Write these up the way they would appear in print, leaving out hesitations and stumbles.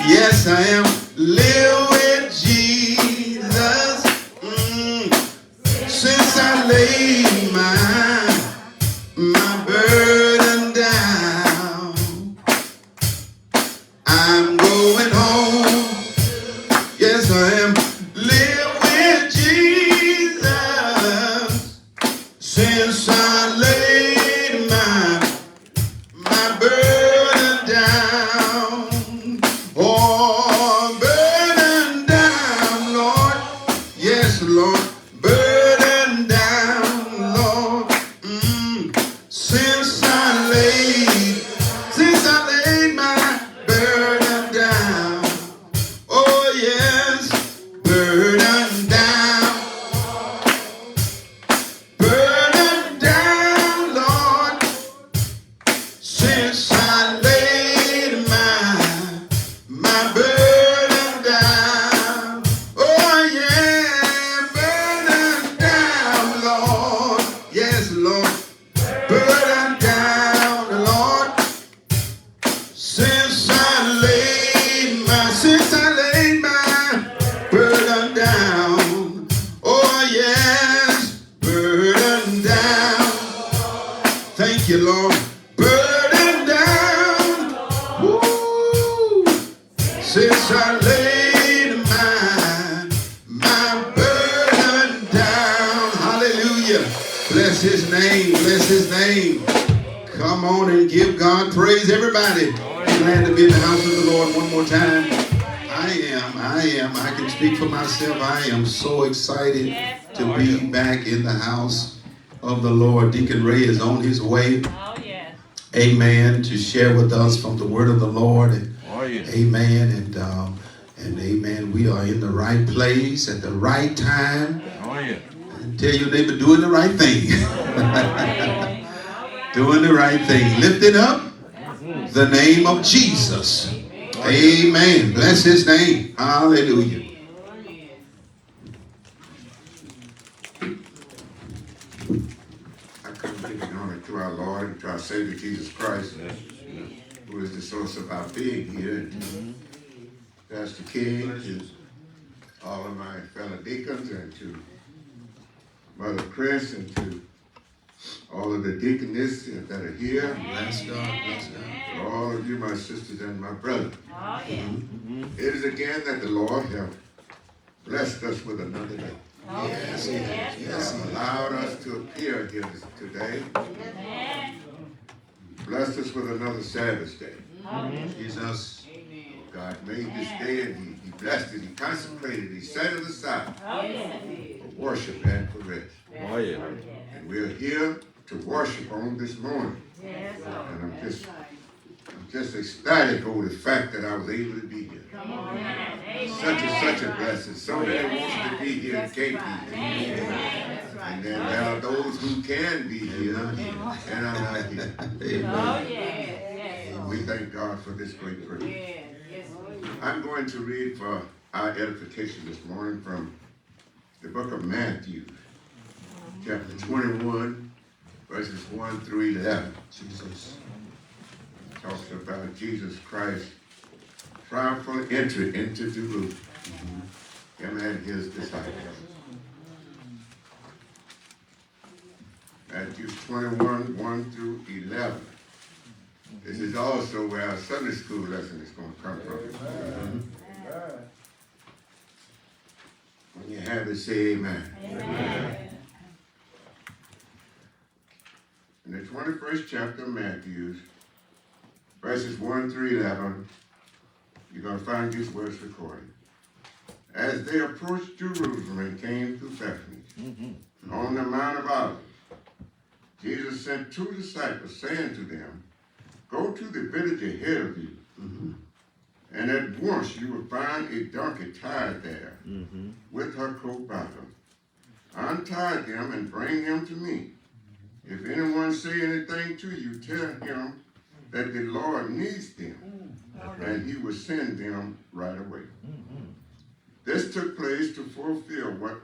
Yes, I am. Live with Jesus. Since I laid my burden down, I'm going home. Yes, I am. Live with Jesus. Since I laid my burden down. Oh, burden down, Lord. Yes, Lord. Burden down, Lord. Since I laid my burden down. Oh, yes. Burden down. Burden down, Lord. Since I laid my burden down. Oh yeah, burden down, Lord. Yes, Lord. Burden down, Lord. Since I laid my burden down. Oh yes, burden down. Thank you, Lord. Burden down. Woo. Since I laid my burden down. Hallelujah. Bless his name. Bless his name. Come on and give God praise, everybody. Glad to be in the house of the Lord one more time. I can speak for myself. I am so excited to be back in the house of the Lord. Deacon Ray is on his way. Amen. To share with us from the word of the Lord. Amen. And amen. We are in the right place at the right time. And tell your neighbor, doing the right thing. Doing the right thing. Lifting up the name of Jesus. Amen. Bless his name. Hallelujah. I come giving honor to our Lord and to our Savior Jesus Christ, who is the source of our being here. And Pastor King, to all of my fellow deacons, and to Mother Chris, and to all of the deaconesses that are here. Bless God, bless God. For all of you, my sisters and my brothers. Oh, yeah. It is again that the Lord has blessed us with another day. Oh, yes, yes, yes. Allowed us to appear here today. Yes. Blessed us with another Sabbath day. Oh, Jesus, God made this day, and he blessed it, he consecrated it, he set it aside for worship and for rest. Oh, yeah. And we're here to worship on this morning. Yes. And I'm just ecstatic over the fact that I was able to be here. Such a blessing. Somebody wants to be here and can't be here. And then there are those who can be here and are not here. Amen. We thank God for this great privilege. I'm going to read for our edification this morning from the book of Matthew, chapter 21, verses 1 through 11. Jesus talks about Jesus Christ triumphal entry into Jerusalem. Him and his disciples. Matthew 21, 1 through 11. This is also where our Sunday school lesson is going to come from. When you have it, say amen. Amen. In the 21st chapter of Matthew, verses 1 through 11, you're going to find these words recorded. As they approached Jerusalem and came to Bethany, on the Mount of Olives, Jesus sent two disciples, saying to them, "Go to the village ahead of you, and at once you will find a donkey tied there with her coat bottom. Untie them and bring them to me. If anyone say anything to you, tell him that the Lord needs them, and he will send them right away." This took place to fulfill what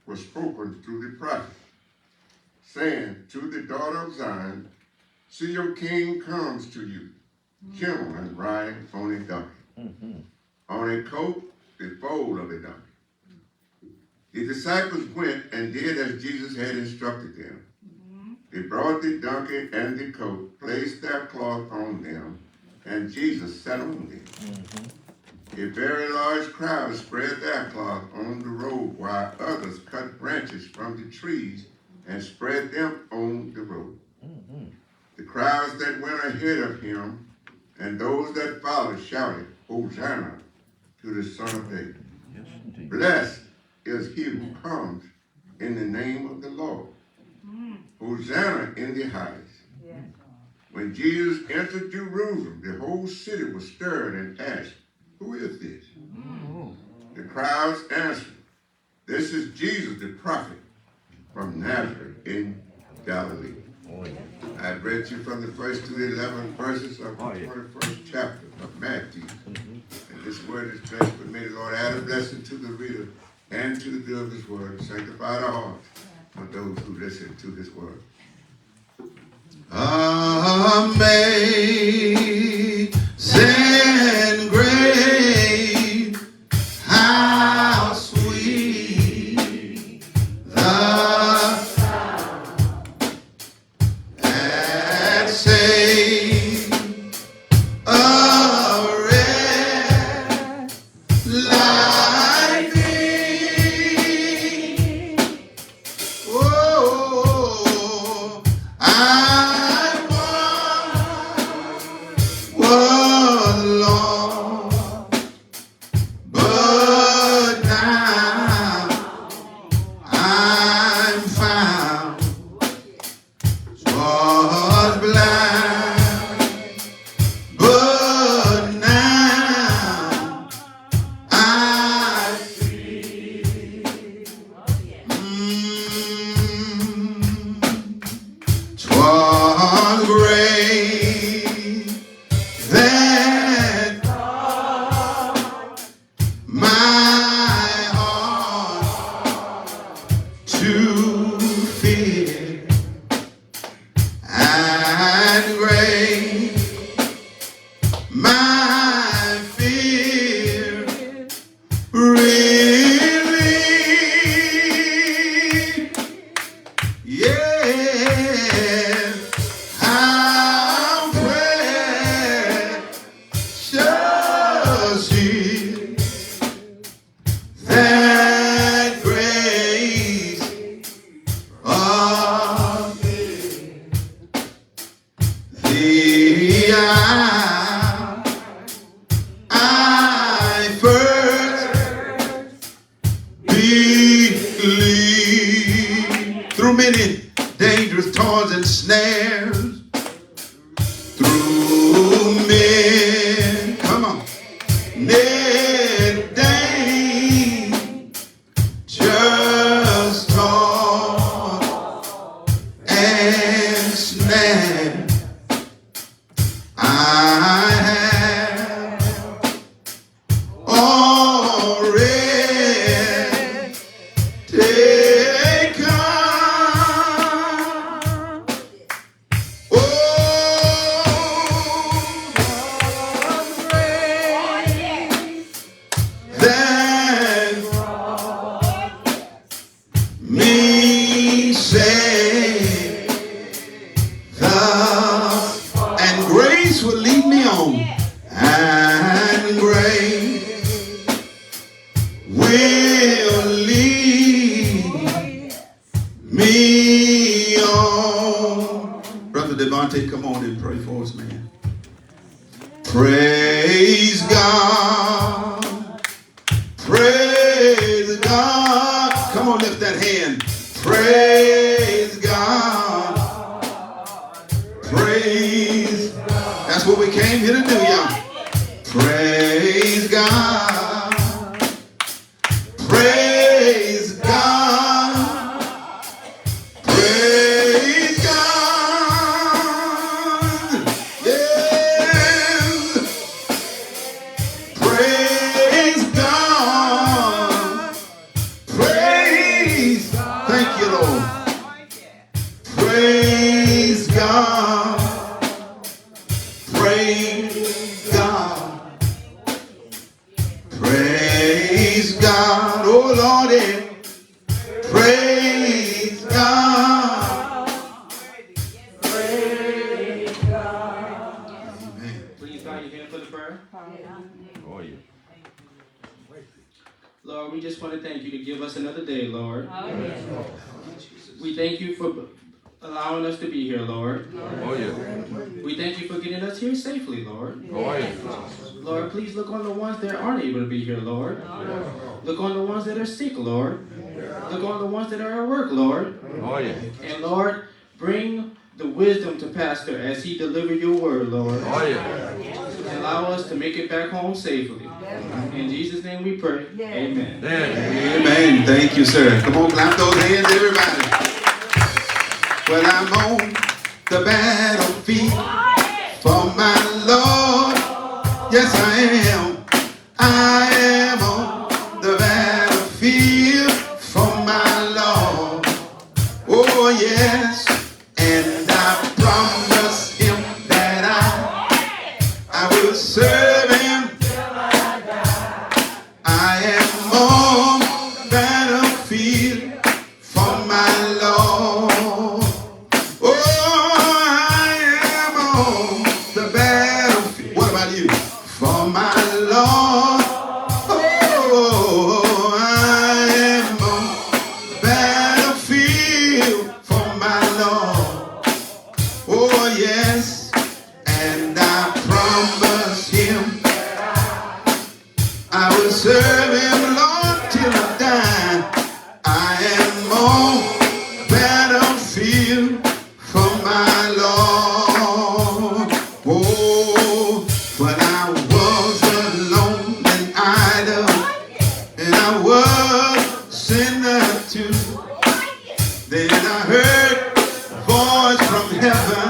was spoken through the prophet, saying to the daughter of Zion, "See, your king comes to you, gentle and riding on a donkey, on a coat, the foal of a donkey. The disciples went and did as Jesus had instructed them. They brought the donkey and the coat, placed their cloth on them, and Jesus sat on them. A very large crowd spread their cloth on the road, while others cut branches from the trees and spread them on the road. The crowds that went ahead of him and those that followed shouted, Hosanna to the Son of David. Blessed is he who comes in the name of the Lord. Hosanna in the highest. When Jesus entered Jerusalem, the whole city was stirred and asked, who is this? The crowds answered, this is Jesus the prophet from Nazareth in Galilee. I read you from the first to the 11th verses of the 21st chapter of Matthew. And this word is blessed for me. The Lord add a blessing to the reader and to the doer of his word. Sanctify the hearts of those who listen to his word. Amazing grace, how sweet the sound that saved a wretch like me. Oh, was lost, but now I'm found. Was blind, but now I see. 'Twas grace that brought my heart to fear, and grace my fear relieved. Yes, how precious is that grace of thee. I first believed through many dangerous toils and snares, through men, come on, just toil and snare. I have already taken. Oh, that me say thus, and grace will lead me on, and grace will lead me on. Brother Devontae, come on and pray for us, man. Praise God. Praise God. Come on, lift that hand. Praise God. Praise. That's what we came here to do, y'all. Praise God. Praise God. Praise God. Yes. Praise God. Praise. Thank you, Lord. Praise God. Praise God. Praise God, oh Lord, praise God. Praise God. Amen. Please bow your head for the prayer. Oh, yeah. Lord, we just want to thank you to give us another day, Lord. Oh, yeah. We thank you for allowing us to be here, Lord. Oh, yeah. We thank you for getting us here safely, Lord. Oh, yeah. Lord, please look on the ones that aren't able to be here, Lord. Look on the ones that are sick, Lord. Look on the ones that are at work, Lord. Oh, yeah. And Lord, bring the wisdom to Pastor as he delivers your word, Lord. Oh, yeah. And allow us to make it back home safely. In Jesus' name we pray. Amen. Amen. Thank you, sir. Come on, clap those hands, everybody. Well, I'm on the battlefield for my Lord. Yes, I am. I am on the battlefield for my Lord. Oh, yes. And I promise him that I will serve him. I am on the battlefield for my Lord. Oh, I am on the battlefield. What about you? For my Lord. Oh, I am on the battlefield for my Lord. Oh, yes. And I promise him I will serve him, Lord, till I die. I am on the battlefield for my Lord. Oh, when I was alone and idle, and I was a sinner too, then I heard a voice from heaven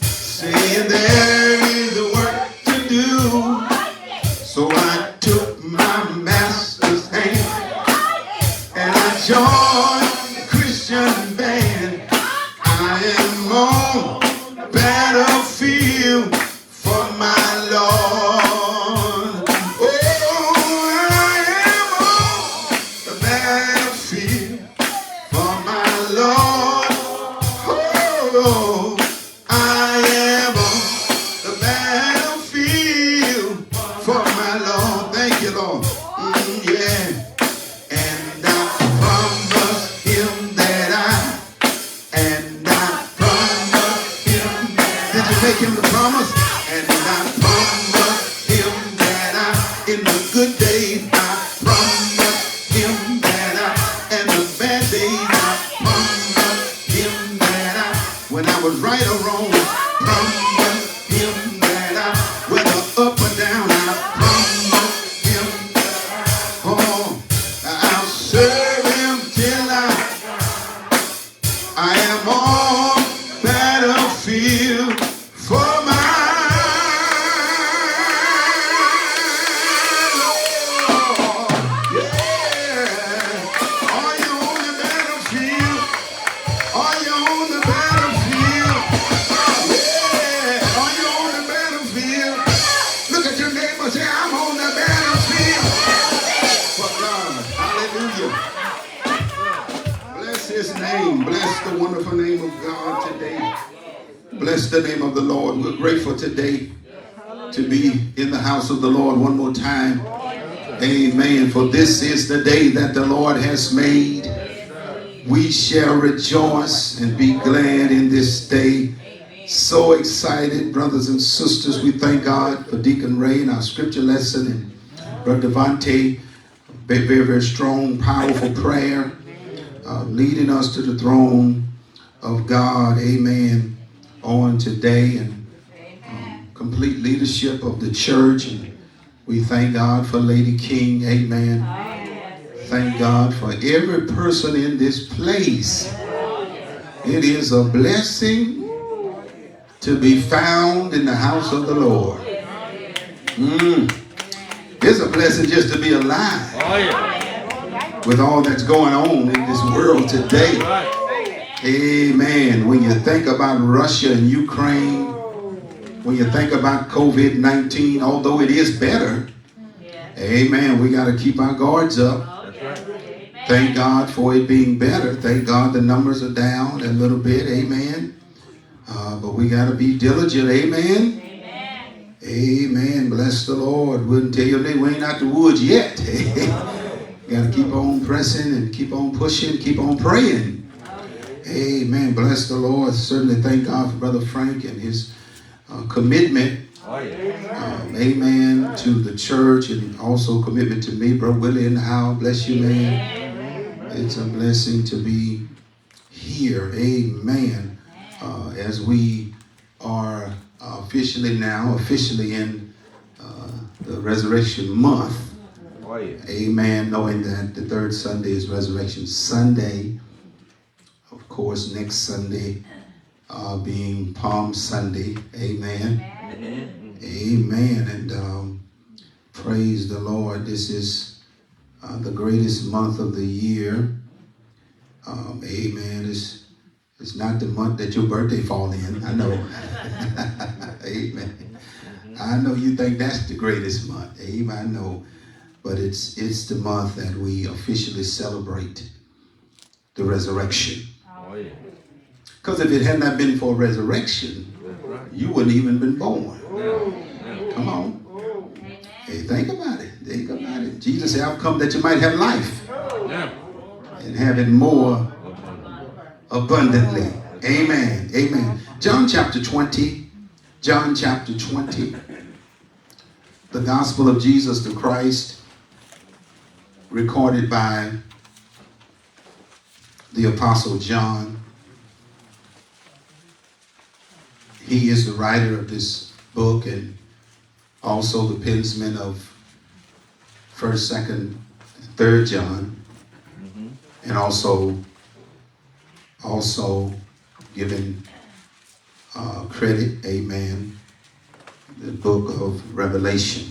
saying there is a work to do. So I took my master's hand and I joined the Christian band. I am on the battlefield for my Lord. Oh, I am on the battlefield for my Lord. Oh, I am on the battlefield for my Lord. Thank you, Lord. Yeah. And I promise him that did you make him the promise? And I promise him that in the good days, I promise him that and the bad days, I promise him that when I was right or wrong, promise him that whether up or down, I promise him oh, I'll serve him till I am on battlefield for my Lord. Yeah. Are you on the battlefield? Are you on the battlefield? Yeah. Are you on the battlefield? Look at your neighbor, say, I'm on the battlefield for God. Hallelujah. Bless his name. Bless the wonderful name of God today. Bless the name of the Lord. We're grateful today to be in the house of the Lord one more time. Amen. For this is the day that the Lord has made. We shall rejoice and be glad in this day. So excited, brothers and sisters. We thank God for Deacon Ray and our scripture lesson and Brother Devante. Very, very strong, powerful prayer. Leading us to the throne of God, amen, on today, and complete leadership of the church. And we thank God for Lady King, amen. Thank God for every person in this place. It is a blessing to be found in the house of the Lord. It's a blessing just to be alive. Oh, yeah. With all that's going on in this world today. Amen. When you think about Russia and Ukraine, when you think about COVID-19, although it is better, Amen. We got to keep our guards up. That's right. Thank God for it being better. Thank God the numbers are down a little bit. Amen. But we got to be diligent. Amen. Amen. Bless the Lord. Wouldn't tell you we ain't out the woods yet. Got to keep on pressing and keep on pushing, keep on praying. Amen. Bless the Lord. Certainly thank God for Brother Frank and his commitment. Amen. To the church and also commitment to me. Brother Willie in the house. Bless you, man. It's a blessing to be here. Amen. As we are officially in the Resurrection Month. Amen. Knowing that the third Sunday is Resurrection Sunday. Of course, next Sunday being Palm Sunday. Amen. Amen. And praise the Lord. This is the greatest month of the year. Amen. It's not the month that your birthday fall in. I know. Amen. I know you think that's the greatest month. Amen. I know. But it's the month that we officially celebrate the resurrection. Because if it had not been for resurrection, you wouldn't even been born. Come on. Hey, think about it. Think about it. Jesus said, I've come that you might have life and have it more abundantly. Amen. Amen. John chapter 20. John chapter 20. The gospel of Jesus the Christ, recorded by the Apostle John. He is the writer of this book and also the pensman of 1st, 2nd, 3rd John, and also given credit, amen, the book of Revelation.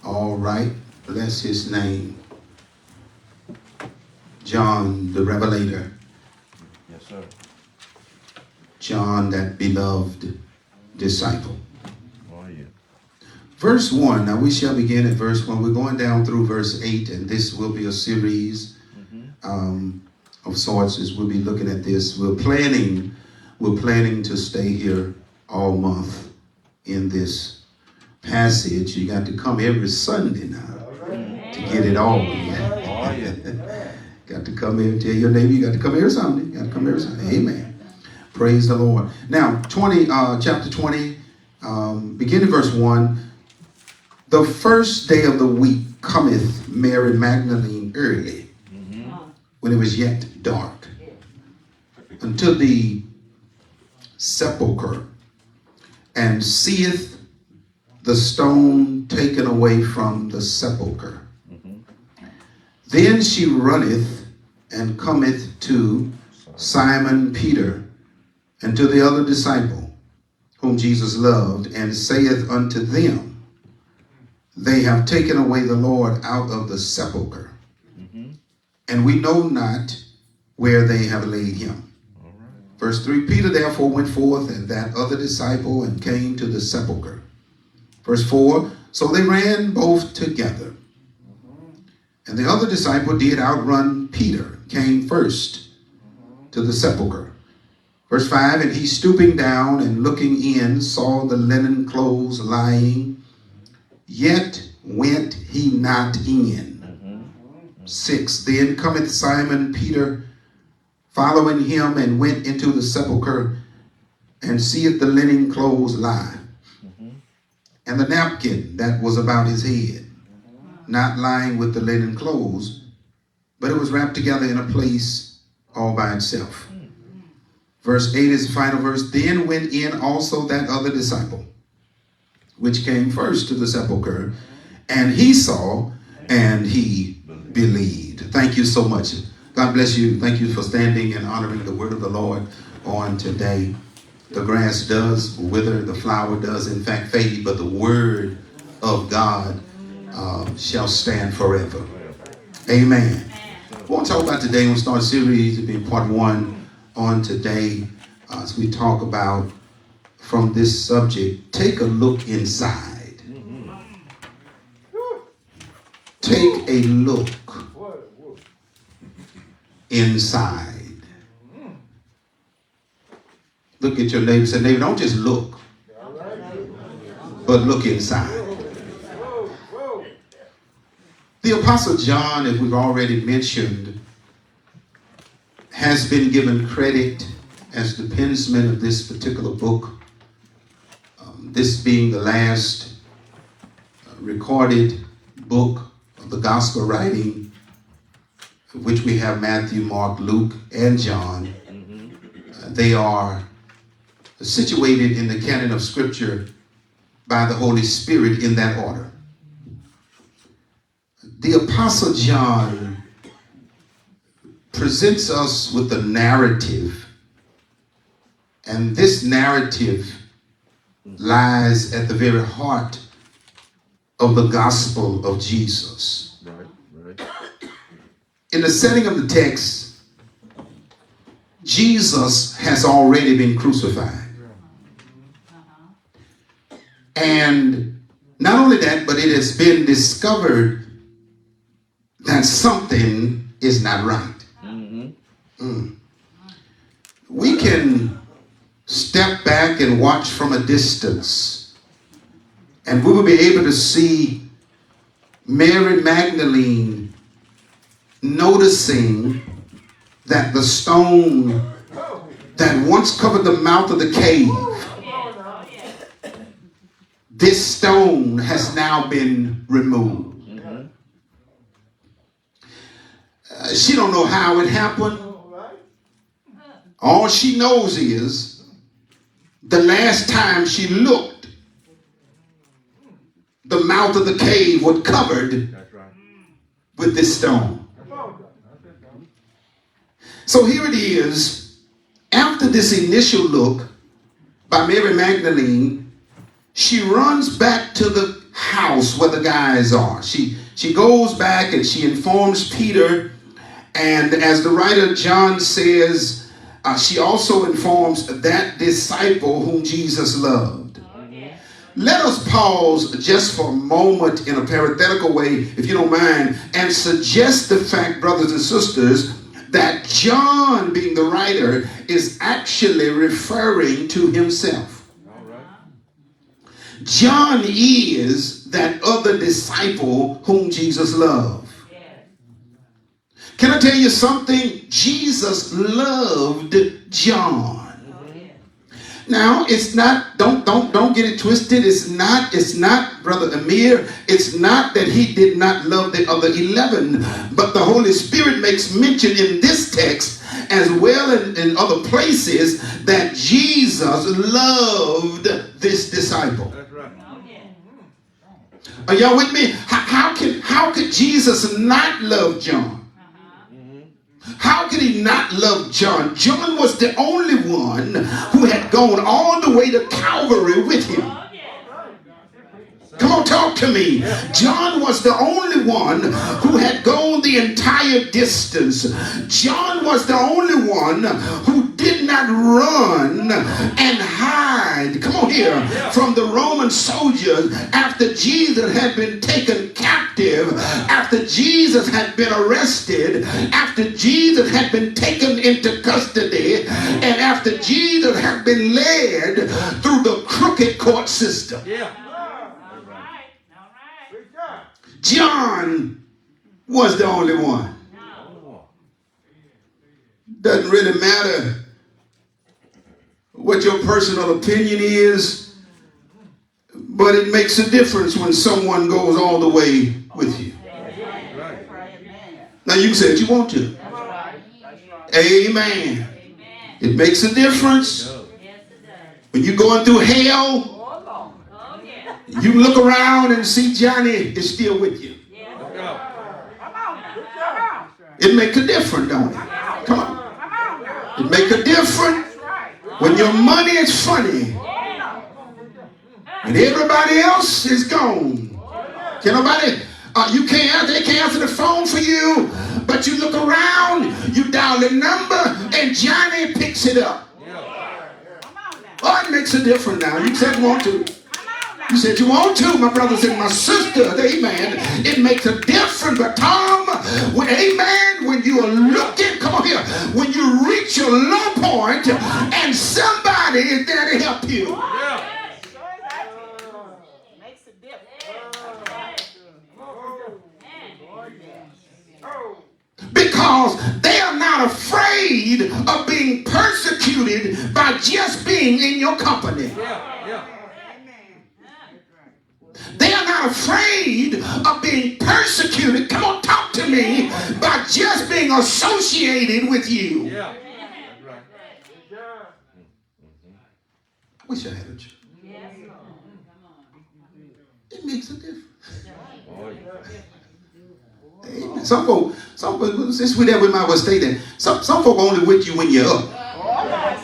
All right, bless his name. John the Revelator. Yes, sir. John, that beloved disciple. Oh, yeah. Verse 1. Now we shall begin at verse 1. We're going down through verse 8, and this will be a series of sorts as we'll be looking at this. We're planning to stay here all month in this passage. You got to come every Sunday now to get it all. Got to come here. Tell your neighbor you got to come every Sunday. You got to come every Sunday. Amen. Praise the Lord. Now, chapter 20, beginning verse 1. The first day of the week cometh Mary Magdalene early, when it was yet dark, unto the sepulchre, and seeth the stone taken away from the sepulchre. Then she runneth and cometh to Simon Peter and to the other disciple whom Jesus loved, and saith unto them, They have taken away the Lord out of the sepulchre, and we know not where they have laid him. Verse 3, Peter therefore went forth and that other disciple and came to the sepulchre. Verse 4, so they ran both together. And the other disciple did outrun Peter, came first to the sepulchre. Verse 5, and he stooping down and looking in saw the linen clothes lying, yet went he not in. 6, then cometh Simon Peter following him, and went into the sepulchre, and seeth the linen clothes lie, and the napkin that was about his head, not lying with the linen clothes, but it was wrapped together in a place all by itself. Verse 8 is the final verse. Then went in also that other disciple, which came first to the sepulchre, and he saw, and he believed. Thank you so much. God bless you. Thank you for standing and honoring the word of the Lord on today. The grass does wither, the flower does in fact fade, but the word of God shall stand forever. Amen. I want to talk about today. We'll start a series. It'll be part 1 on today as we talk about from this subject. Take a look inside. take a look inside. Look at your neighbor and say, neighbor, don't just look, but look inside. The Apostle John, as we've already mentioned, has been given credit as the pensman of this particular book. This being the last recorded book of the gospel writing, which we have Matthew, Mark, Luke, and John. They are situated in the canon of Scripture by the Holy Spirit in that order. The Apostle John presents us with a narrative, and this narrative lies at the very heart of the gospel of Jesus. Right. In the setting of the text, Jesus has already been crucified. And not only that, but it has been discovered that something is not right. We can step back and watch from a distance, and we will be able to see Mary Magdalene noticing that the stone that once covered the mouth of the cave, this stone has now been removed. She don't know how it happened. All she knows is the last time she looked, the mouth of the cave was covered with this stone. So here it is. After this initial look by Mary Magdalene, she runs back to the house where the guys are. She goes back and she informs Peter. And as the writer John says, she also informs that disciple whom Jesus loved. Let us pause just for a moment in a parenthetical way, if you don't mind, and suggest the fact, brothers and sisters, that John, being the writer, is actually referring to himself. John is that other disciple whom Jesus loved. Can I tell you something? Jesus loved John. Now, it's not, don't get it twisted. It's not, Brother Amir, it's not that he did not love the other 11, but the Holy Spirit makes mention in this text as well in other places that Jesus loved this disciple. Are y'all with me? How could Jesus not love John? How could he not love John? John was the only one who had gone all the way to Calvary with him. Come on, talk to me. John was the only one who had gone the entire distance. John was the only one who did not run and hide, come on here, from the Roman soldiers after Jesus had been taken captive, after Jesus had been arrested, after Jesus had been taken into custody, and after Jesus had been led through the crooked court system. John was the only one. Doesn't really matter what your personal opinion is, but it makes a difference when someone goes all the way with you. Now you can say what you want to. Amen. It makes a difference. When you're going through hell, you look around and see Johnny is still with you. It makes a difference, don't it? Come on. It makes a difference when your money is funny and everybody else is gone. Can nobody? They can't answer the phone for you, but you look around, you dial the number, and Johnny picks it up. Oh, it makes a difference now. You said want to. You said you want to, my brothers and my sisters. Amen. It makes a difference. But Tom, amen, when you are looking, come on here, when you reach your low point and somebody is there to help you. Makes a difference. Because they are not afraid of being persecuted by just being in your company. They are not afraid of being persecuted, come on, talk to me, by just being associated with you. I wish I had a church. It makes a difference. Amen. Some folk, since we there, we might as well stay there. Some folk only with you when you're up.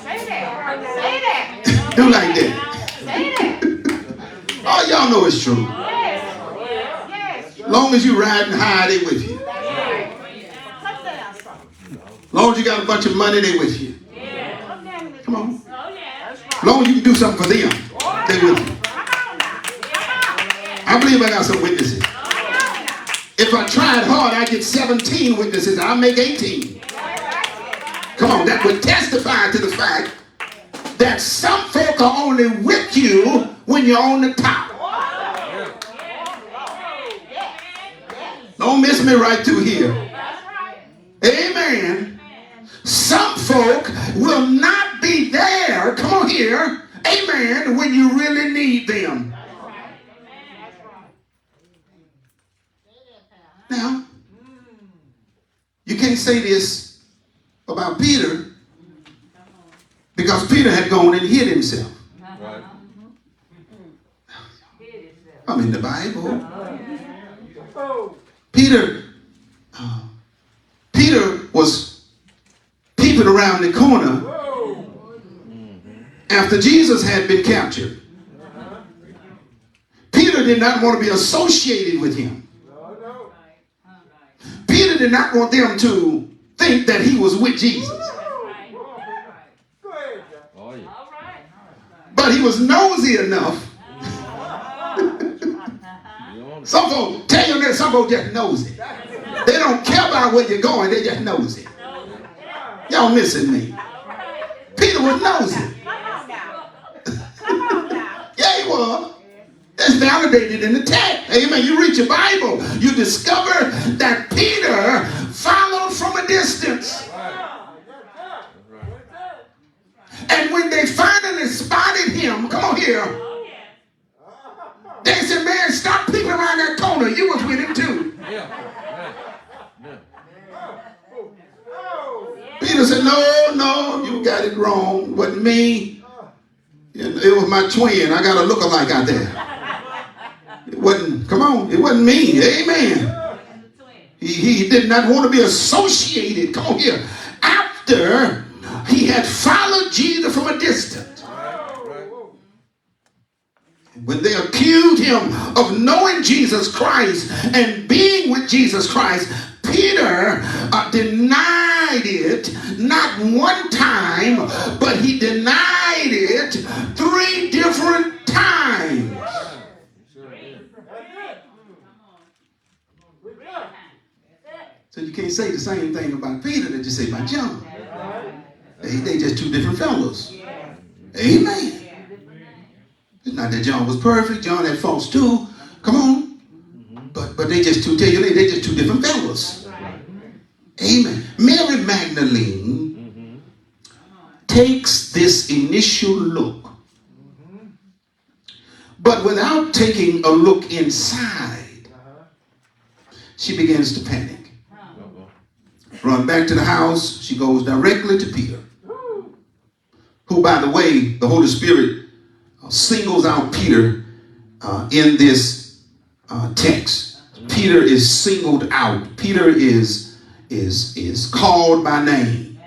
Say that. Say that. Do like that. Say that. Oh, y'all know it's true. Yes. Long as you riding high, they with you. Long as you got a bunch of money, they with you. Come on. Long as you can do something for them, they with you. I believe I got some witnesses. If I tried hard, I get 17 witnesses. I'll make 18. Come on, that would testify to the fact that some folk are only with you when you're on the top. Don't miss me right through here. Amen. Some folk will not be there, come on here, amen, when you really need them. Now, you can't say this about Peter because Peter had gone and hid himself. I'm in the Bible. Peter was peeping around the corner after Jesus had been captured. Peter did not want to be associated with him. Peter did not want them to think that he was with Jesus. But he was nosy enough. Some folks tell you that some folks just nosy. They don't care about where you're going, they just nosy. Y'all missing me. Peter was nosy. Yeah, he was. That's validated in the text. Amen. You read your Bible, you discover that Peter followed from a distance. And when they finally spotted him, come on here, they said, man, stop peeping around that corner. You was with him too. Peter said, no, you got it wrong. It wasn't me. It was my twin. I got a lookalike out there. It wasn't, come on, it wasn't me. Amen. He did not want to be associated, come on here, after he had followed Jesus from a distance. When they accused him of knowing Jesus Christ and being with Jesus Christ, Peter denied it not one time, but he denied it 3 different times. So you can't say the same thing about Peter that you say about John. They just 2 different fellows. Amen. It's not that John was perfect. John had faults too. Come on. But they just they just 2 different fellows. Amen. Mary Magdalene takes this initial look. But without taking a look inside, she begins to panic. Run back to the house. She goes directly to Peter, who, by the way, the Holy Spirit singles out Peter in this text. Peter is singled out. Peter is called by name.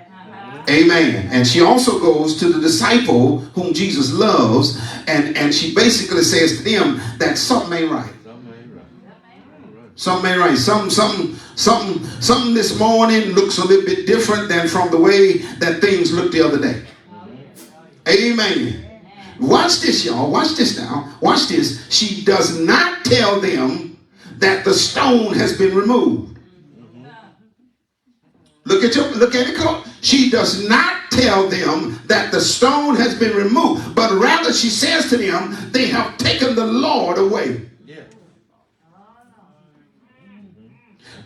Amen. And she also goes to the disciple whom Jesus loves, and she basically says to them that something ain't right. Something ain't right. Something this morning looks a little bit different than from the way that things looked the other day. Amen. Watch this, y'all. Watch this now. Watch this. She does not tell them that the stone has been removed. Look at it close. She does not tell them that the stone has been removed, but rather she says to them, they have taken the Lord away.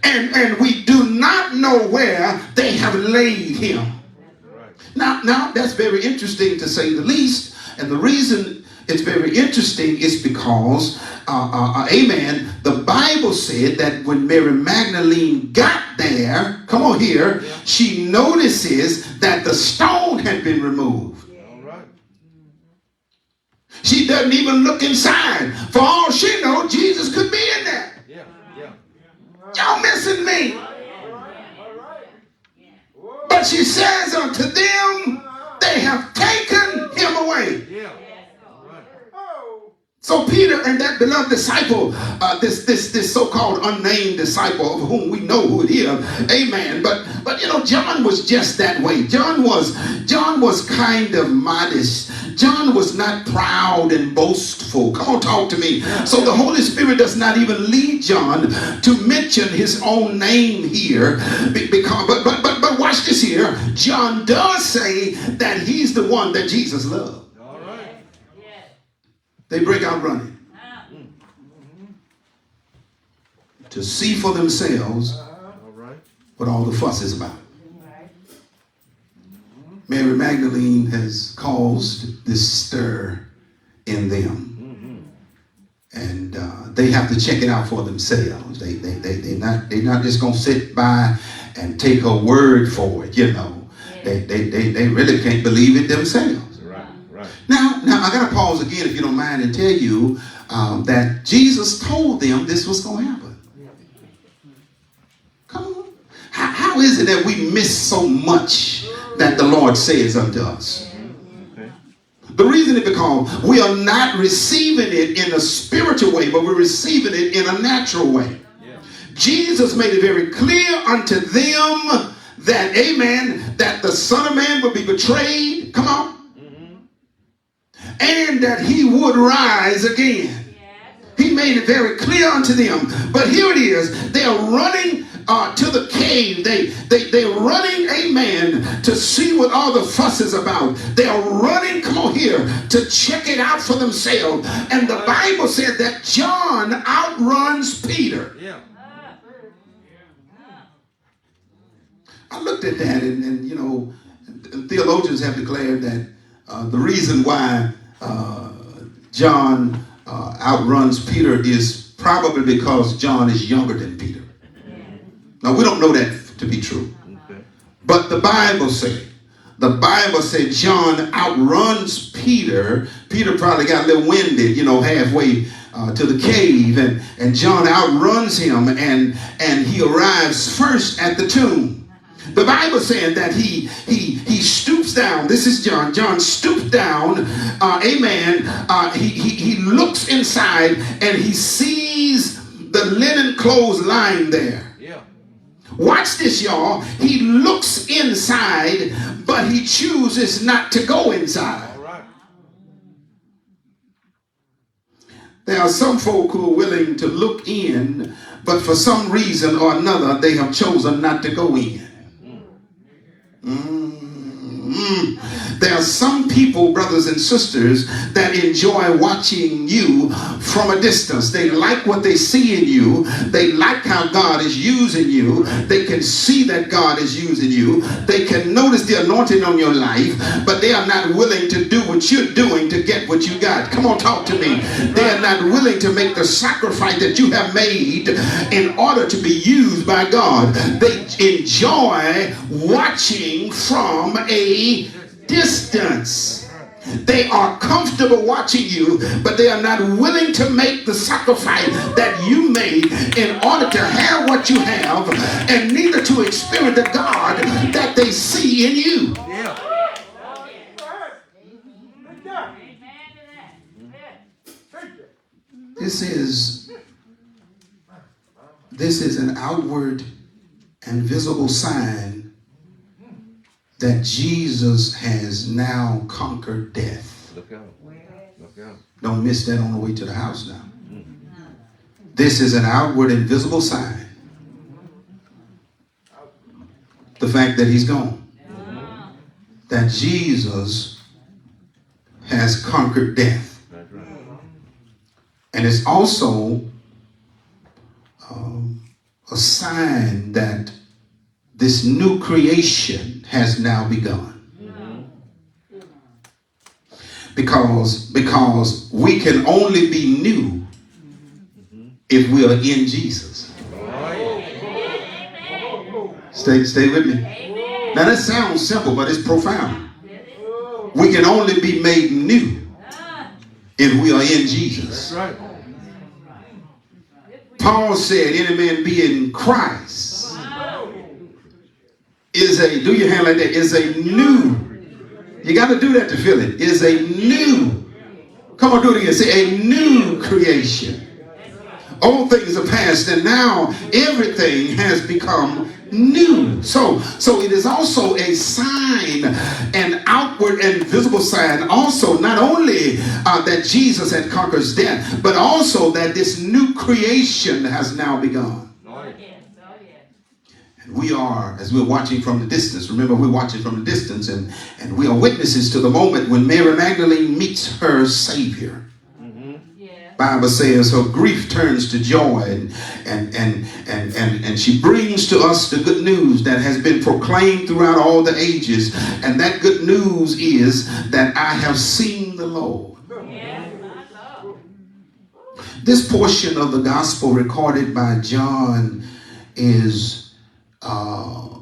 And we do not know where they have laid him. Now that's very interesting to say the least. And the reason it's very interesting is because, amen, the Bible said that when Mary Magdalene got there, come on here, she notices that the stone had been removed. She doesn't even look inside. For all she knows, Jesus could be in there. Y'all missing me? But she says unto them, they have taken him away. So Peter and that beloved disciple, this so-called unnamed disciple of whom we know who it is, amen. But you know, John was just that way. John was kind of modest. John was not proud and boastful. Come on, talk to me. So the Holy Spirit does not even lead John to mention his own name here. But watch this here. John does say that he's the one that Jesus loved. They break out running to see for themselves what all the fuss is about. Mary Magdalene has caused this stir in them, and they have to check it out for themselves. They're not just gonna sit by and take her word for it. You know, they really can't believe it themselves. Now I gotta pause again, if you don't mind, and tell you that Jesus told them this was gonna happen. Come on. How is it that we miss so much that the Lord says unto us? The reason is because we are not receiving it in a spiritual way, but we're receiving it in a natural way. Jesus made it very clear unto them that, amen, that the Son of Man would be betrayed. Come on. And that he would rise again. He made it very clear unto them. But here it is. They are running to the cave. They're running, amen, to see what all the fuss is about. They are running, come on here, to check it out for themselves. And the Bible said that John outruns Peter. I looked at that, and you know, theologians have declared that the reason why John outruns Peter is probably because John is younger than Peter. Now, we don't know that to be true. But the Bible said John outruns Peter. Peter probably got a little winded, you know, halfway to the cave. And John outruns him, and he arrives first at the tomb. The Bible said that he stoops down. This is John. John stooped down. Amen. He looks inside and he sees the linen clothes lying there. Watch this, y'all. He looks inside, but he chooses not to go inside. There are some folk who are willing to look in, but for some reason or another, they have chosen not to go in. There are some people, brothers and sisters, that enjoy watching you from a distance. They like what they see in you. They like how God is using you. They can see that God is using you. They can notice the anointing on your life, but they are not willing to do what you're doing to get what you got. Come on, talk to me. They are not willing to make the sacrifice that you have made in order to be used by God. They enjoy watching from a distance. They are comfortable watching you, but they are not willing to make the sacrifice that you made in order to have what you have, and neither to experience the God that they see in you. This is an outward and visible sign that Jesus has now conquered death. Look out. Look out. Don't miss that on the way to the house now. This is an outward and visible sign. The fact that he's gone. That Jesus has conquered death. That's right. And it's also a sign that this new creation has now begun. Because we can only be new if we are in Jesus. Stay with me. Now that sounds simple, but it's profound. We can only be made new if we are in Jesus. That's right. Paul said, any man be in Christ is a, do your hand like that, is a new, you got to do that to feel it, is a new, come on, do it again, say a new creation. Old things are past and now everything has become new. So it is also a sign, an outward and visible sign also, not only that Jesus had conquered death, but also that this new creation has now begun. And we are, as we're watching from the distance, remember we're watching from the distance, and we are witnesses to the moment when Mary Magdalene meets her Savior. Bible says her grief turns to joy, and she brings to us the good news that has been proclaimed throughout all the ages. And that good news is that I have seen the Lord. This portion of the gospel recorded by John is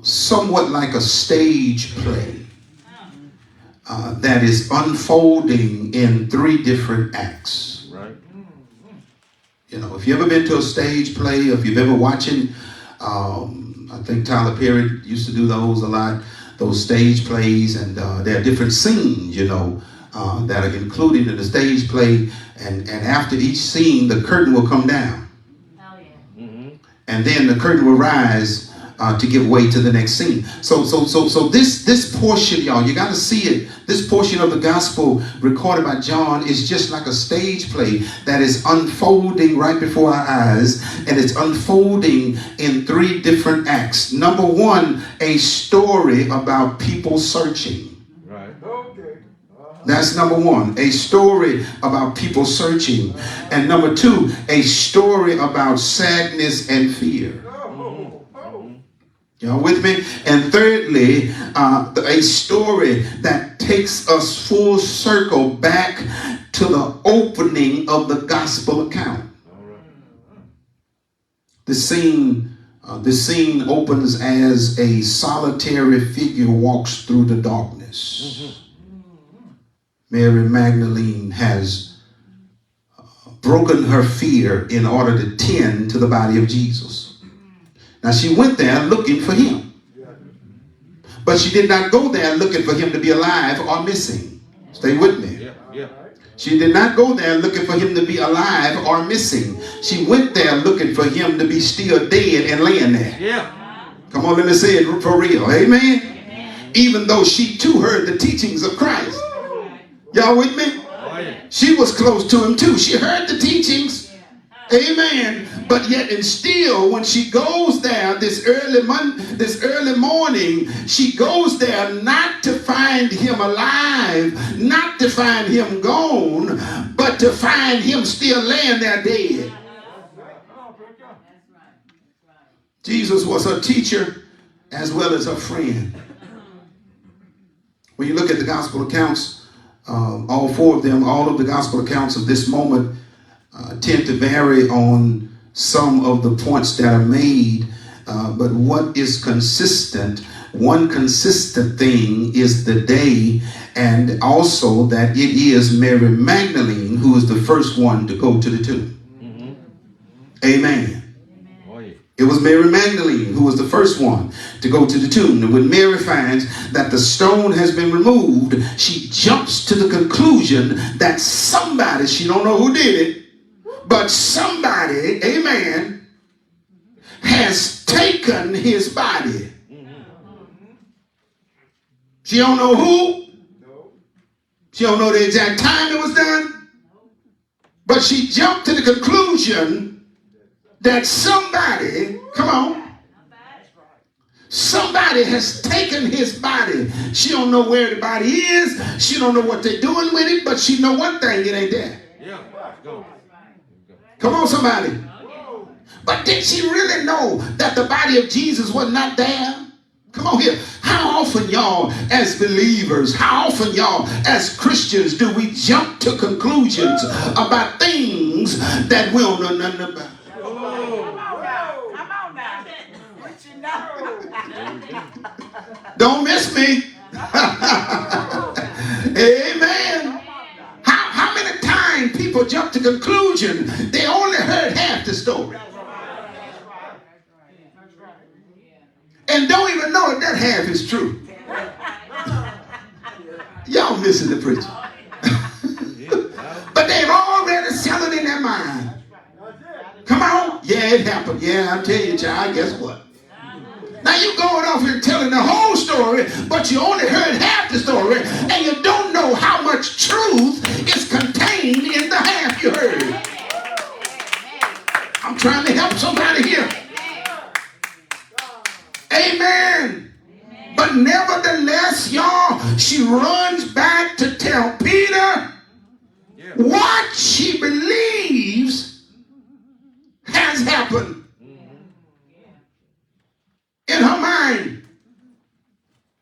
somewhat like a stage play that is unfolding in 3 different acts. You know, if you've ever been to a stage play, if you've ever watching, I think Tyler Perry used to do those a lot, those stage plays, and there are different scenes, you know, that are included in the stage play, and after each scene, the curtain will come down. Oh, yeah. And then the curtain will rise to give way to the next scene. So this portion, y'all, you got to see it. This portion of the gospel recorded by John is just like a stage play that is unfolding right before our eyes, and it's unfolding in 3 different acts. Number 1, a story about people searching. Right. Okay. That's number 1, a story about people searching. And number 2, a story about sadness and fear. Y'all with me? And thirdly, a story that takes us full circle back to the opening of the gospel account. The scene opens as a solitary figure walks through the darkness. Mary Magdalene has broken her fear in order to tend to the body of Jesus. Now she went there looking for him, but she did not go there looking for him to be alive or missing. Stay with me. She did not go there looking for him to be alive or missing. She went there looking for him to be still dead and laying there. Come on, let me say it for real. Amen. Even though she too heard the teachings of Christ. Y'all with me? She was close to him too. She heard the teachings. Amen. But yet and still, when she goes there this early morning, she goes there not to find him alive, not to find him gone, but to find him still laying there dead. Jesus was her teacher as well as her friend. When you look at the gospel accounts, all 4 of them, all of the gospel accounts of this moment tend to vary on some of the points that are made, but what is consistent, one consistent thing is the day, and also that it is Mary Magdalene who is the first one to go to the tomb. Amen. It was Mary Magdalene who was the first one to go to the tomb. And when Mary finds that the stone has been removed, she jumps to the conclusion that somebody, she don't know who did it, but somebody, amen, has taken his body. She don't know who. She don't know the exact time it was done, but she jumped to the conclusion that somebody, come on, somebody has taken his body. She don't know where the body is. She don't know what they're doing with it, but she know one thing, it ain't there. Yeah. Go. Come on, somebody. But did she really know that the body of Jesus was not there? Come on here. How often y'all as believers, how often y'all as Christians do we jump to conclusions about things that we don't know nothing about? Come on now. What you know? Don't miss me. Amen. How many times people jump to conclusion they only heard half the story and don't even know if that half is true. Y'all missing the preacher. But they've already settled in their mind. Come on. Yeah, it happened. Yeah, I'll tell you, child, guess what? Now you going off here telling the whole story, but you only heard half the story, and you don't know how much truth is contained in the half you heard. I'm trying to help somebody here. Amen. But nevertheless, y'all, she runs back to tell Peter what she believes has happened. In her mind,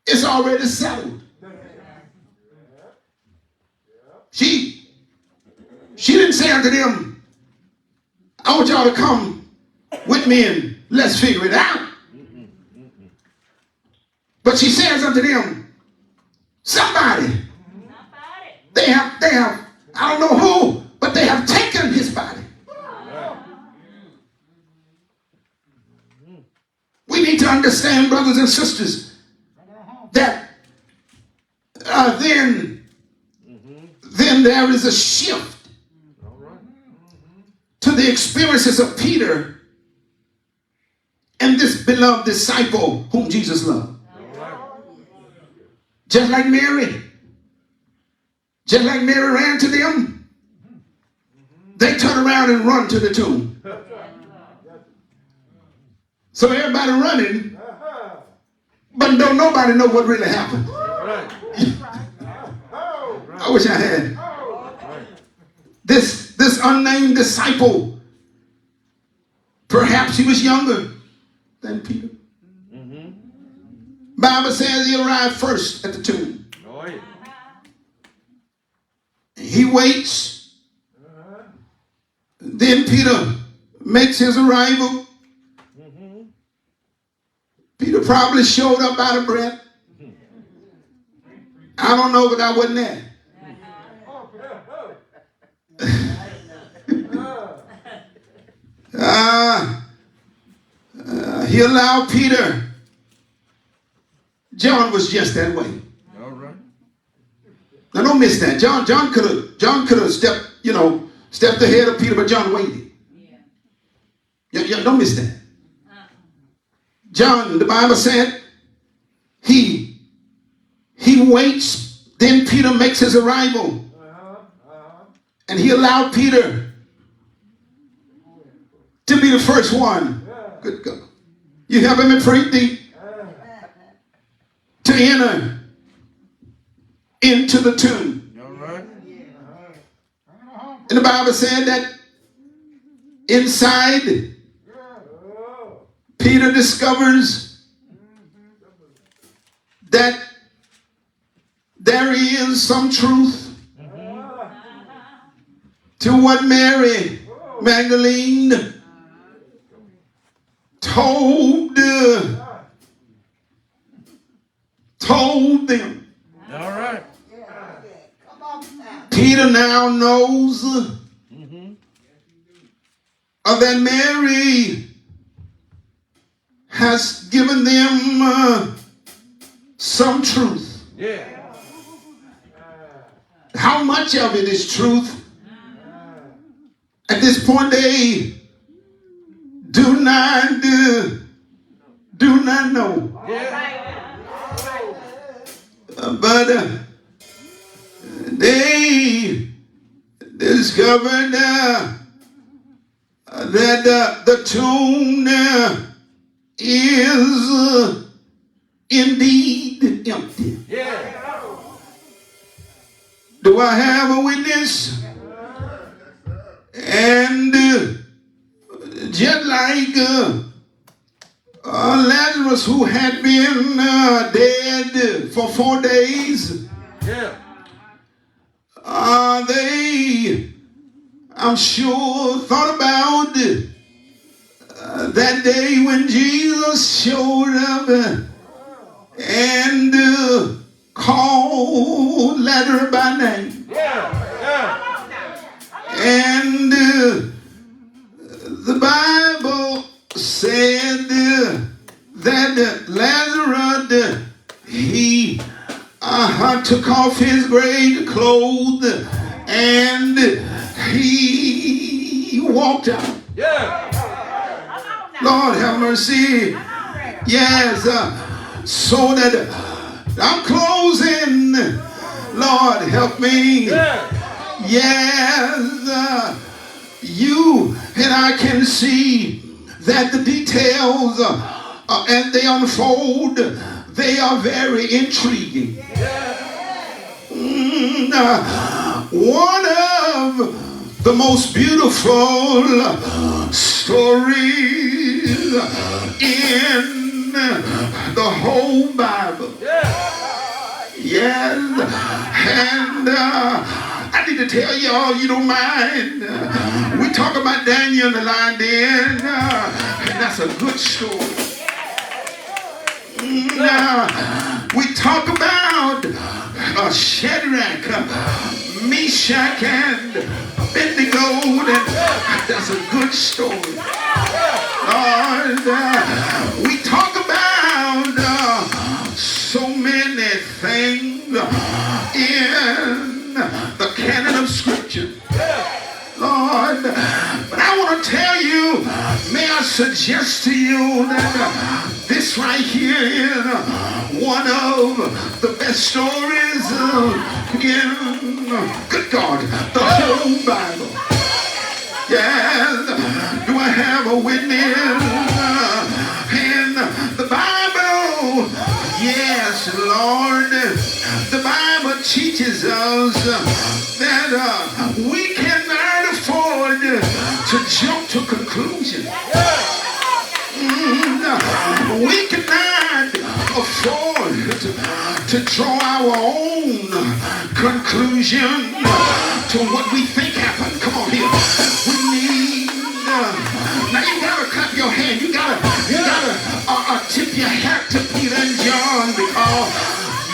it's already settled. She didn't say unto them, I want y'all to come with me and let's figure it out. But she says unto them, somebody, they have, I don't know who, but they have taken his body. We need to understand, brothers and sisters, that then there is a shift to the experiences of Peter and this beloved disciple whom Jesus loved. Just like Mary ran to them, they turn around and run to the tomb. So everybody running, but don't nobody know what really happened. I wish I had. This unnamed disciple, perhaps he was younger than Peter. Bible says he arrived first at the tomb. He waits. Then Peter makes his arrival. Peter probably showed up out of breath. I don't know, but I wasn't there. He allowed Peter. John was just that way. All right. Now don't miss that. John could have stepped ahead of Peter, but John waited. Yeah, don't miss that. John, the Bible said, he waits, then Peter makes his arrival. And he allowed Peter to be the first one. Good God. You helping me pray deep? To enter into the tomb. All right. And the Bible said that inside, Peter discovers that there is some truth to what Mary Magdalene told them. All right. Peter now knows that Mary has given them some truth. Yeah. How much of it is truth? At this point, they do not know. Yeah. But they discovered that the tomb is indeed empty. Do I have a witness? And just like Lazarus, who had been dead for 4 days, they, I'm sure, thought about that day when Jesus showed up and called Lazarus by name. And the Bible said that Lazarus, he took off his grave clothes and he walked out. Lord have mercy. Yes, so that I'm closing. Lord help me. Yes, you and I can see that the details as they unfold, they are very intriguing. One of the most beautiful stories in the whole Bible. Yes, and I need to tell y'all, you don't mind. We talk about Daniel and the lion den, and that's a good story. We talk about Shadrach, Meshach, and Abednego, and that's a good story. We talk about so many things in the canon of Scripture, Lord, but I want to tell you, may I suggest to you that this right here is one of the best stories in, good God, the whole Bible. Yes, do I have a witness in the Bible? Yes, Lord. The Bible teaches us that we cannot afford to jump to conclusions. We cannot afford to draw our own conclusion to what we think happened. Come on here. We need, now you gotta clap your hand. You gotta tip your hat to Peter and John, because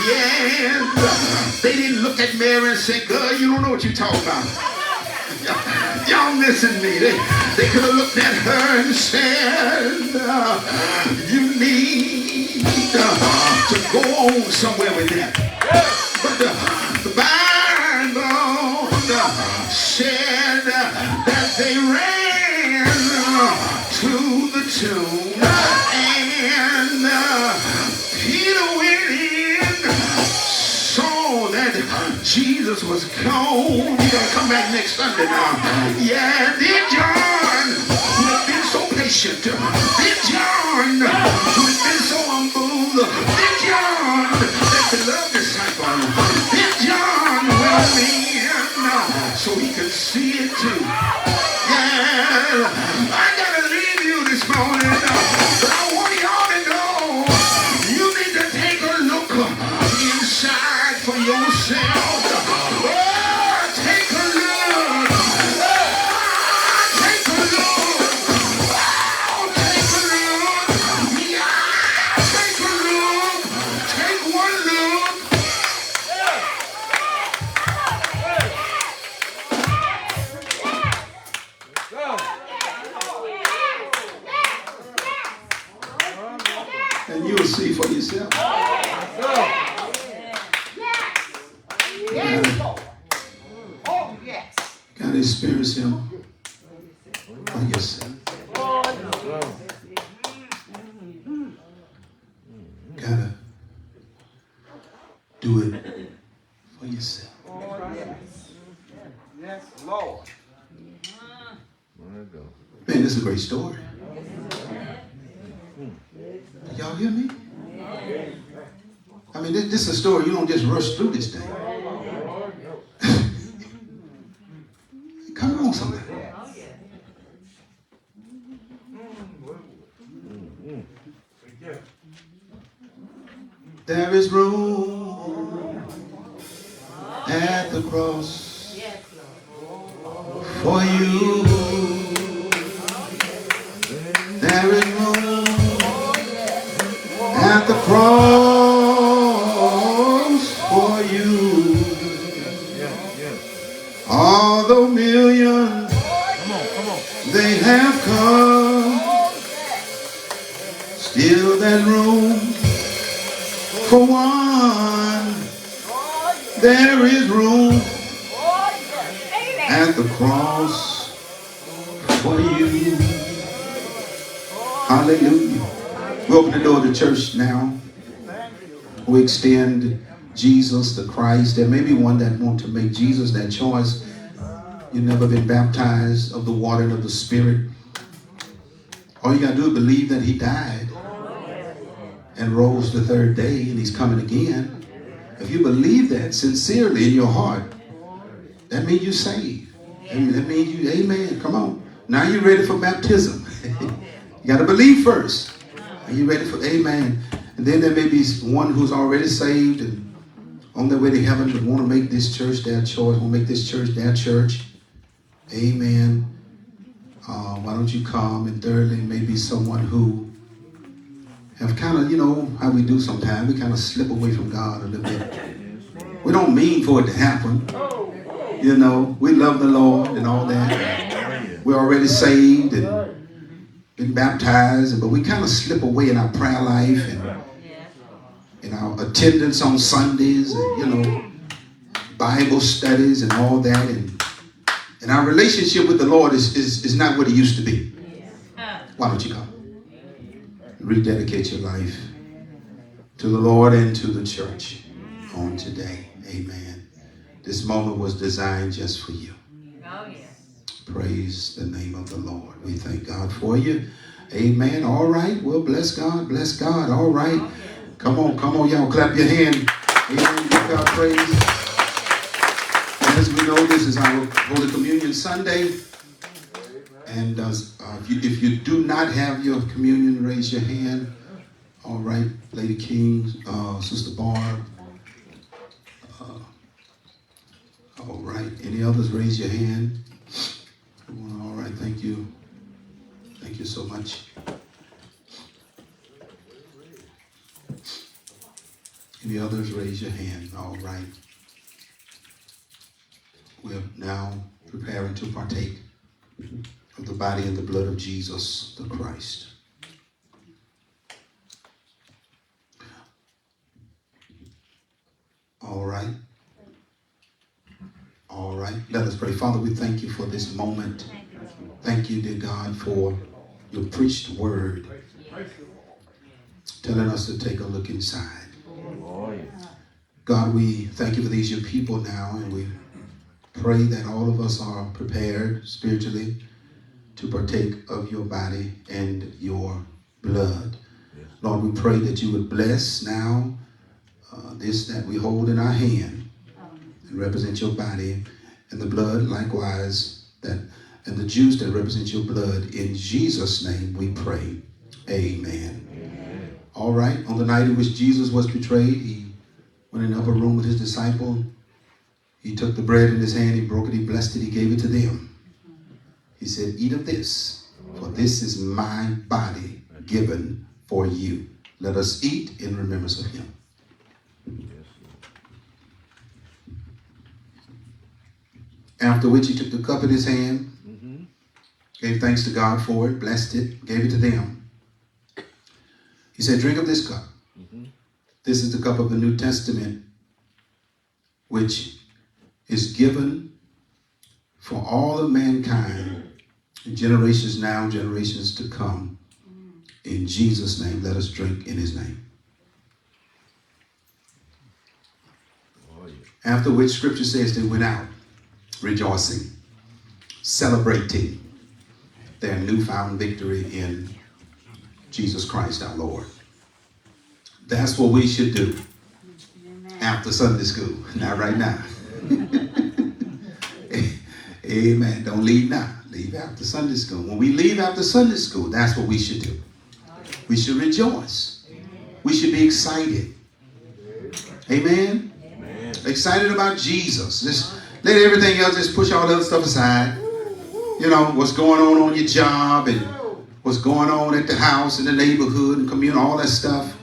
yes, they didn't look at Mary and say, girl, you don't know what you're talking about. Y'all listen to me. They could have looked at her and said, you need to go on somewhere with that. But the Bible said that they ran to the tomb, and Peter went in, saw that Jesus was gone. You're going to come back next Sunday now. Yeah, then John, who had been so patient, then John, who had been so humble, then John, that beloved disciple, then John went in so he could see it too. Yeah, I got to leave you this morning, but I want y'all to know you need to take a look inside for yourself. Take a look. Take a look. Take a look. Yeah, take a look. Take one look. And you'll see for yourself. Gotta experience him for yourself. Gotta do it for yourself. it's a great story. Did y'all hear me? I mean, this is a story. You don't just rush through this thing. Come on, somebody. There is room at the cross for you. There is room at the cross for you. Although millions they have come, still that room for one. There is room at the cross for you. Hallelujah. We open the door of the church now. We extend Jesus the Christ. There may be one that want to make Jesus that choice. You've never been baptized of the water and of the Spirit. All you got to do is believe that he died and rose the third day and he's coming again. If you believe that sincerely in your heart, that means you're saved. That means you, amen. Come on. Now you're ready for baptism. You got to believe first. Are you ready for, amen. And then there may be one who's already saved and on their way to heaven but want to make this church their choice, want to make this church their church. Amen. Why don't you come? And thirdly, maybe someone who have kind of, you know, how we do sometimes. We kind of slip away from God a little bit. We don't mean for it to happen. You know, we love the Lord and all that. We're already saved and been baptized, but we kind of slip away in our prayer life and in our attendance on Sundays and, you know, Bible studies and all that. And our relationship with the Lord is not what it used to be. Why don't you come? Rededicate your life to the Lord and to the church on today. Amen. This moment was designed just for you. Praise the name of the Lord. We thank God for you. Amen. All right. Well, bless God. Bless God. All right. Come on, y'all. Clap your hand. Amen. Give God praise. As we know, this is our Holy Communion Sunday. And if you do not have your communion, raise your hand. All right, Lady King, Sister Barb. All right, any others, raise your hand. All right, thank you. Thank you so much. Any others, raise your hand. All right. We're now preparing to partake of the body and the blood of Jesus the Christ. All right. All right. Let us pray. Father, we thank you for this moment. Thank you, dear God, for your preached word telling us to take a look inside. God, we thank you for these your people now, and we pray that all of us are prepared spiritually to partake of your body and your blood. Lord, we pray that you would bless now this that we hold in our hand and represent your body, and the blood likewise, and the juice that represents your blood. In Jesus' name we pray. Amen. All right. On the night in which Jesus was betrayed, he went in the upper room with his disciple. He took the bread in his hand, he broke it, he blessed it, he gave it to them. He said, eat of this, for this is my body given for you. Let us eat in remembrance of him. After which he took the cup in his hand, gave thanks to God for it, blessed it, gave it to them. He said, drink of this cup. This is the cup of the New Testament, which is given for all of mankind, in generations now, generations to come. In Jesus' name, let us drink in his name. After which scripture says they went out rejoicing, celebrating, their newfound victory in Jesus Christ our Lord. That's what we should do after Sunday school, not right now. Amen. Don't leave now. Leave after Sunday school. When we leave after Sunday school, that's what we should do. We should rejoice. We should be excited. Amen. Excited about Jesus. Just let everything else, just push all the other stuff aside. You know, what's going on your job and what's going on at the house, in the neighborhood and community, all that stuff.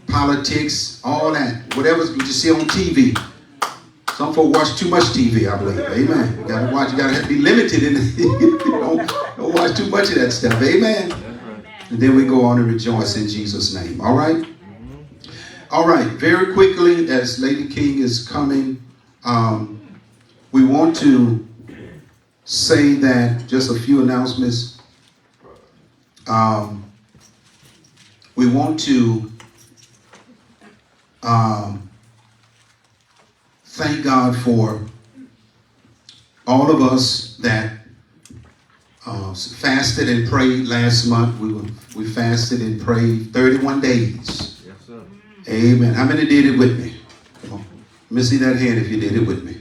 Politics, all that. Whatever you see on TV. Some folk watch too much TV, I believe. Amen. You gotta watch, you gotta be limited in don't watch too much of that stuff. Amen. And then we go on and rejoice in Jesus' name. All right? All right. Very quickly, as Lady King is coming, we want to say that just a few announcements. We want to thank God for all of us that fasted and prayed last month. We fasted and prayed 31 days. Yes, sir. Amen. How many did it with me? Come on. Let me see that hand if you did it with me.